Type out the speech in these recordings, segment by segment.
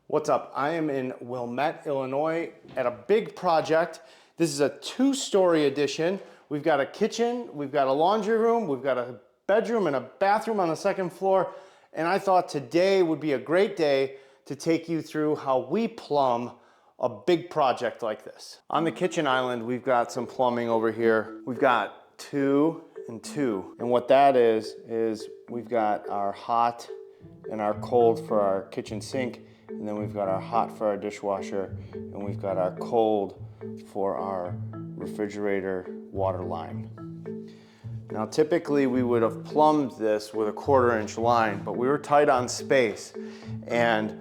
What's up? I am in Wilmette, Illinois at a big project. This is a two-story addition. We've got a kitchen, we've got a laundry room, we've got a bedroom and a bathroom on the second floor. And I thought today would be a great day to take you through how we plumb a big project like this. On the kitchen island, we've got some plumbing over here. We've got 2 and 2. And what that is we've got our hot and our cold for our kitchen sink. And then we've got our hot for our dishwasher, and we've got our cold for our refrigerator water line. Now typically we would have plumbed this with a 1/4-inch line, but we were tight on space, and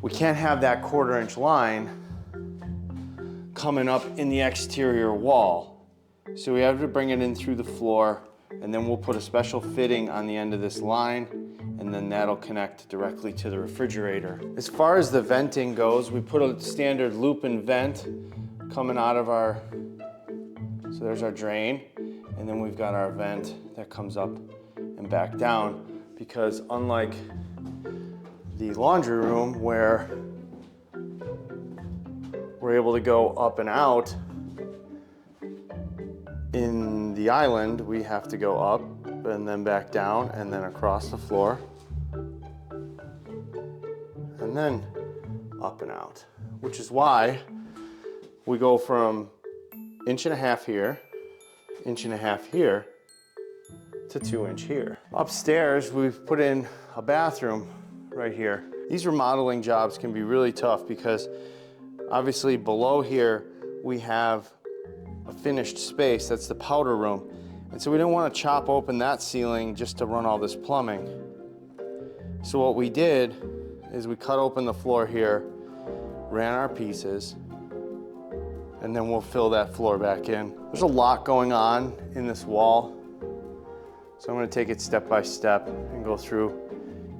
we can't have that 1/4-inch line coming up in the exterior wall. So we have to bring it in through the floor, and then we'll put a special fitting on the end of this line, and then that'll connect directly to the refrigerator. As far as the venting goes, we put a standard loop and vent coming out of our, so there's our drain, and then we've got our vent that comes up and back down, because unlike the laundry room where we're able to go up and out, in the island we have to go up and then back down and then across the floor and then up and out, which is why we go from 1.5 inches here, 1.5 inches here, to 2 inch here. Upstairs, we've put in a bathroom right here. These remodeling jobs can be really tough because obviously below here we have a finished space, that's the powder room. And so we didn't want to chop open that ceiling just to run all this plumbing. So what we did is we cut open the floor here, ran our pieces, and then we'll fill that floor back in. There's a lot going on in this wall, so I'm going to take it step by step and go through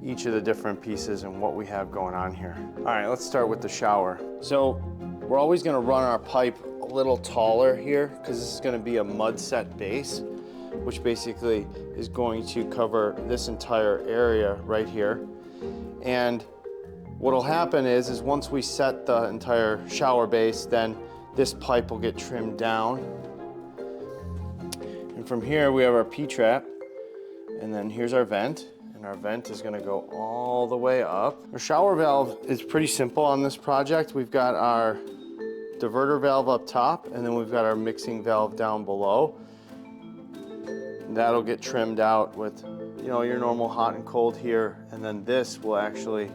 each of the different pieces and what we have going on here. All right, let's start with the shower. So we're always going to run our pipe a little taller here because this is going to be a mud set base, which basically is going to cover this entire area right here. And what'll happen is once we set the entire shower base, then this pipe will get trimmed down. And from here we have our P-trap, and then here's our vent, and our vent is gonna go all the way up. Our shower valve is pretty simple on this project. We've got our diverter valve up top, and then we've got our mixing valve down below. That'll get trimmed out with, you know, your normal hot and cold here, and then this will actually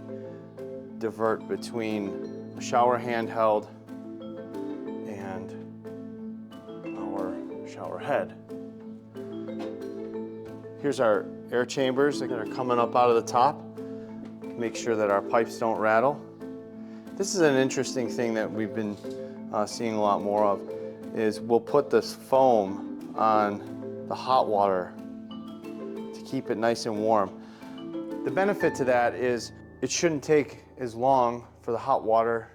divert between a shower handheld and our shower head. Here's our air chambers that are coming up out of the top. Make sure that our pipes don't rattle. This is an interesting thing that we've been seeing a lot more of, is we'll put this foam on the hot water to keep it nice and warm. The benefit to that is it shouldn't take as long for the hot water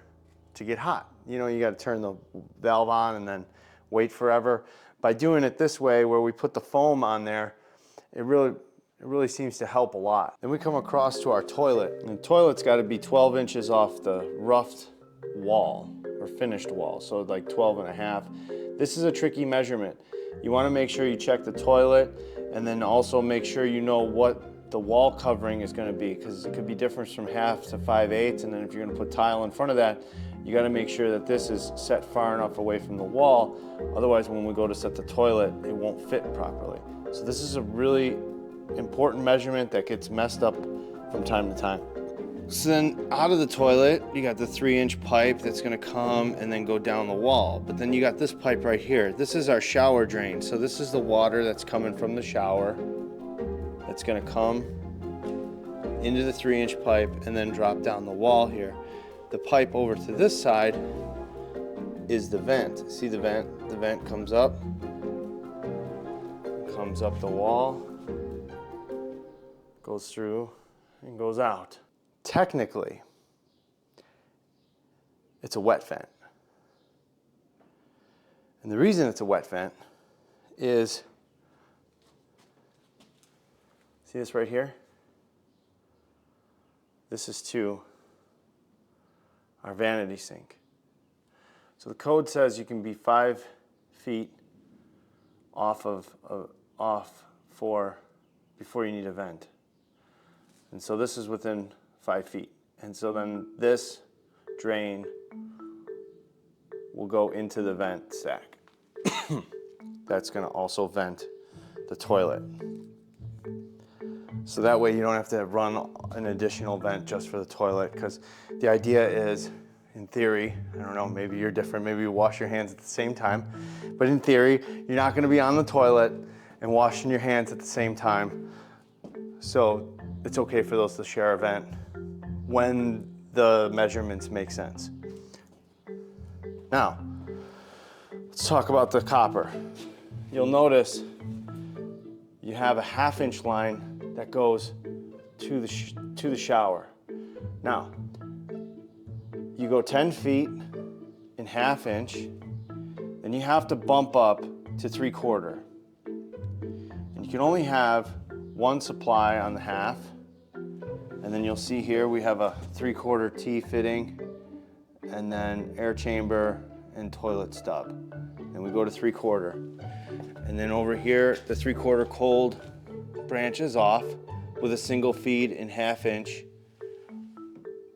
to get hot. You know, you got to turn the valve on and then wait forever. By doing it this way, where we put the foam on there, it really seems to help a lot. Then we come across to our toilet, and the toilet's got to be 12 inches off the roughed wall or finished wall, so like 12.5. This is a tricky measurement. You want to make sure you check the toilet, and then also make sure you know what the wall covering is going to be, because it could be different from 1/2 to 5/8, and then if you're going to put tile in front of that, you got to make sure that this is set far enough away from the wall. Otherwise, when we go to set the toilet, it won't fit properly. So this is a really important measurement that gets messed up from time to time. So then out of the toilet, you got the 3-inch pipe that's gonna come and then go down the wall. But then you got this pipe right here. This is our shower drain. So this is the water that's coming from the shower. That's gonna come into the 3-inch pipe and then drop down the wall here. The pipe over to this side is the vent. See the vent? The vent comes up the wall, goes through and goes out. Technically, it's a wet vent. And the reason it's a wet vent is, see this right here? This is to our vanity sink. So the code says you can be 5 feet off before you need a vent. And so this is within 5 feet. And so then this drain will go into the vent stack. That's going to also vent the toilet. So that way you don't have to run an additional vent just for the toilet, because the idea is, in theory, I don't know, maybe you're different, maybe you wash your hands at the same time, but in theory, you're not going to be on the toilet and washing your hands at the same time. So it's okay for those to share a vent when the measurements make sense. Now, let's talk about the copper. You'll notice you have a 1/2 inch line that goes to the shower. Now, you go 10 feet in 1/2 inch, then you have to bump up to 3/4. And you can only have one supply on the 1/2. And then you'll see here we have a 3/4 T fitting, and then air chamber and toilet stub. And we go to 3/4. And then over here, the 3/4 cold branches off with a single feed in 1/2 inch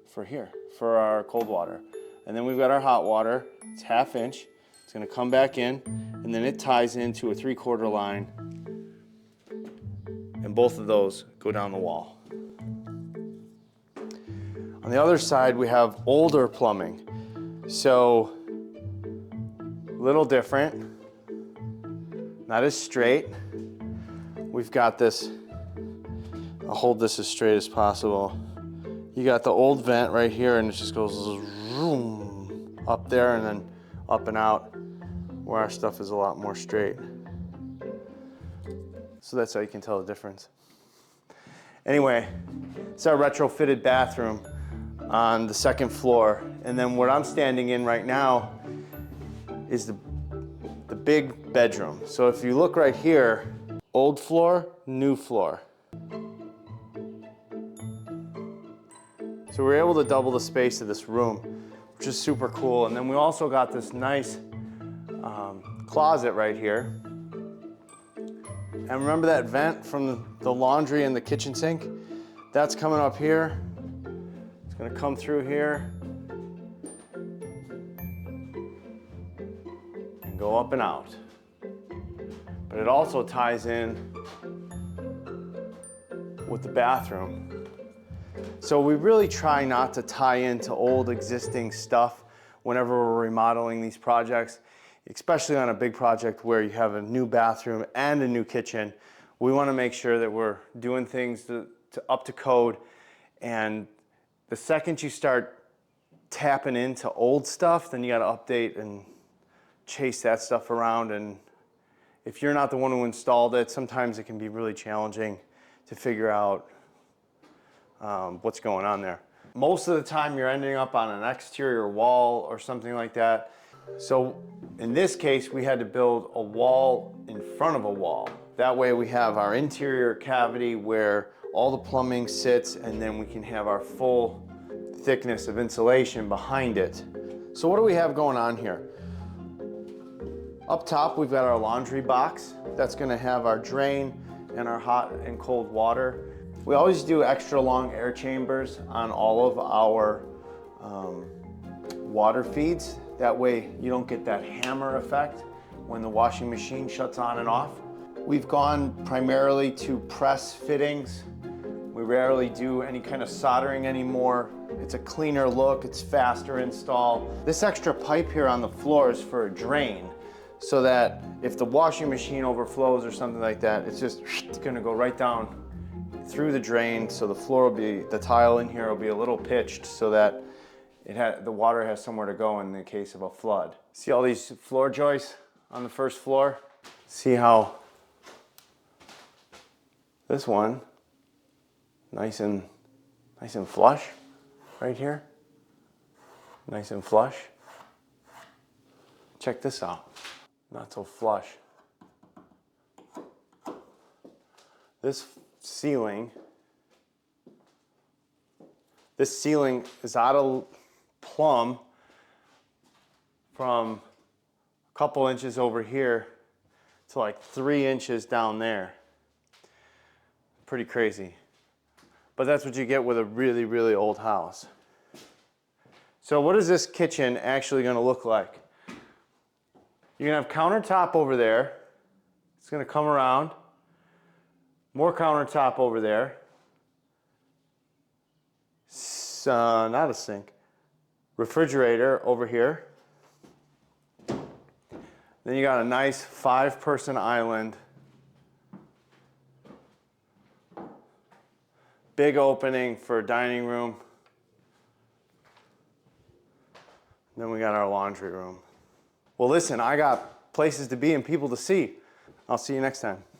for here, for our cold water. And then we've got our hot water, it's 1/2 inch. It's gonna come back in, and then it ties into a 3/4 line, and both of those go down the wall. On the other side, we have older plumbing. So, a little different, not as straight. We've got this, I'll hold this as straight as possible. You got the old vent right here, and it just goes zoom up there and then up and out, where our stuff is a lot more straight. So that's how you can tell the difference. Anyway, it's our retrofitted bathroom on the 2nd floor. And then what I'm standing in right now is the big bedroom. So if you look right here, old floor, new floor. So we're able to double the space of this room, which is super cool. And then we also got this nice closet right here. And remember that vent from the laundry and the kitchen sink? That's coming up here. It's gonna come through here and go up and out. But it also ties in with the bathroom. So we really try not to tie into old existing stuff whenever we're remodeling these projects, especially on a big project where you have a new bathroom and a new kitchen. We want to make sure that we're doing things to up to code. And the second you start tapping into old stuff, then you got to update and chase that stuff around. And if you're not the one who installed it, sometimes it can be really challenging to figure out what's going on there. Most of the time you're ending up on an exterior wall or something like that. So in this case, we had to build a wall in front of a wall. That way we have our interior cavity where all the plumbing sits, and then we can have our full thickness of insulation behind it. So what do we have going on here? Up top, we've got our laundry box. That's gonna have our drain and our hot and cold water. We always do extra long air chambers on all of our water feeds. That way you don't get that hammer effect when the washing machine shuts on and off. We've gone primarily to press fittings. We rarely do any kind of soldering anymore. It's a cleaner look, it's faster install. This extra pipe here on the floor is for a drain, so that if the washing machine overflows or something like that, it's gonna go right down through the drain. So the floor will be, the tile in here will be a little pitched so that the water has somewhere to go in the case of a flood. See all these floor joists on the first floor? See how this one, nice and flush right here. Nice and flush. Check this out. Not so flush. This ceiling is out of plumb from a couple inches over here to like 3 inches down there. Pretty crazy. But that's what you get with a really, really old house. So what is this kitchen actually going to look like? You're going to have countertop over there. It's going to come around. More countertop over there. Not a sink. Refrigerator over here. Then you got a nice 5-person island. Big opening for dining room. Then we got our laundry room. Well, listen, I got places to be and people to see. I'll see you next time.